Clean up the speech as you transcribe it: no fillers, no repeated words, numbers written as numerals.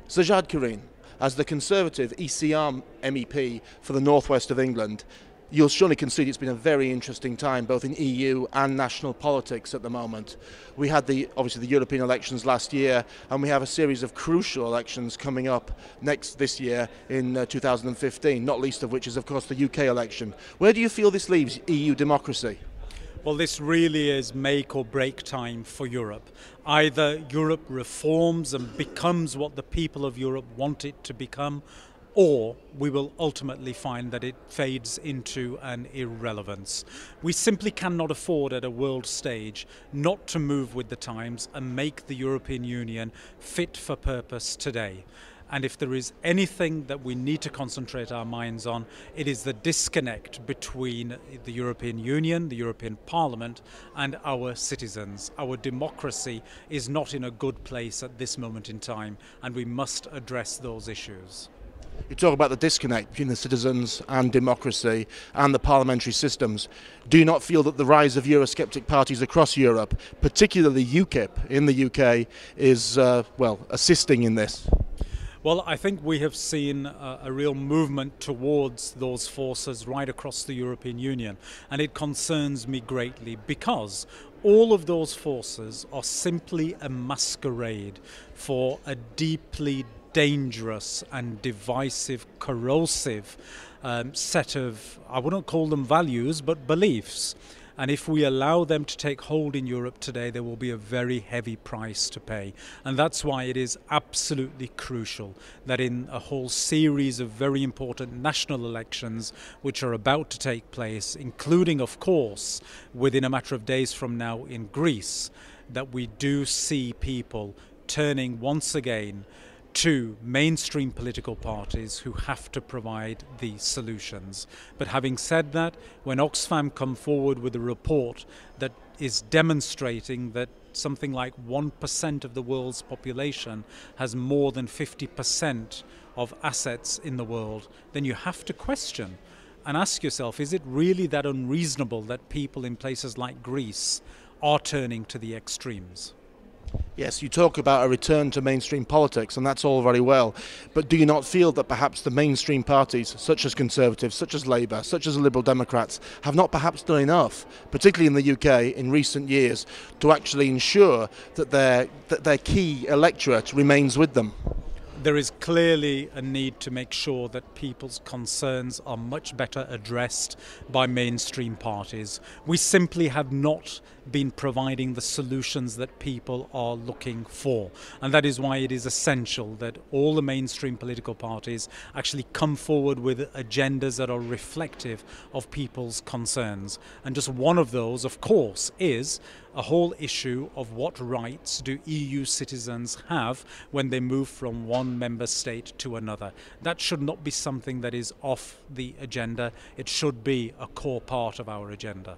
Sajjad Karim, as the Conservative ECR MEP for the northwest of England, you'll surely concede it's been a very interesting time both in EU and national politics at the moment. We had obviously the European elections last year, and we have a series of crucial elections coming up this year in 2015, not least of which is of course the UK election. Where do you feel this leaves EU democracy? Well, this really is make or break time for Europe. Either Europe reforms and becomes what the people of Europe want it to become, or we will ultimately find that it fades into an irrelevance. We simply cannot afford at a world stage not to move with the times and make the European Union fit for purpose today. And if there is anything that we need to concentrate our minds on, it is the disconnect between the European Union, the European Parliament, and our citizens. Our democracy is not in a good place at this moment in time, and we must address those issues. You talk about the disconnect between the citizens and democracy and the parliamentary systems. Do you not feel that the rise of Eurosceptic parties across Europe, particularly UKIP in the UK, is, assisting in this? Well, I think we have seen a real movement towards those forces right across the European Union, and it concerns me greatly because all of those forces are simply a masquerade for a deeply dangerous and divisive, corrosive set of, I wouldn't call them values, but beliefs. And if we allow them to take hold in Europe today, there will be a very heavy price to pay. And that's why it is absolutely crucial that in a whole series of very important national elections which are about to take place, including, of course, within a matter of days from now in Greece, that we do see people turning once again to mainstream political parties who have to provide the solutions. But having said that, when Oxfam come forward with a report that is demonstrating that something like 1% of the world's population has more than 50% of assets in the world, then you have to question and ask yourself, is it really that unreasonable that people in places like Greece are turning to the extremes? Yes, you talk about a return to mainstream politics, and that's all very well. But do you not feel that perhaps the mainstream parties, such as Conservatives, such as Labour, such as the Liberal Democrats, have not perhaps done enough, particularly in the UK in recent years, to actually ensure that their key electorate remains with them? There is clearly a need to make sure that people's concerns are much better addressed by mainstream parties. We simply have not been providing the solutions that people are looking for. And that is why it is essential that all the mainstream political parties actually come forward with agendas that are reflective of people's concerns. And just one of those, of course, is a whole issue of what rights do EU citizens have when they move from one member state to another. That should not be something that is off the agenda. It should be a core part of our agenda.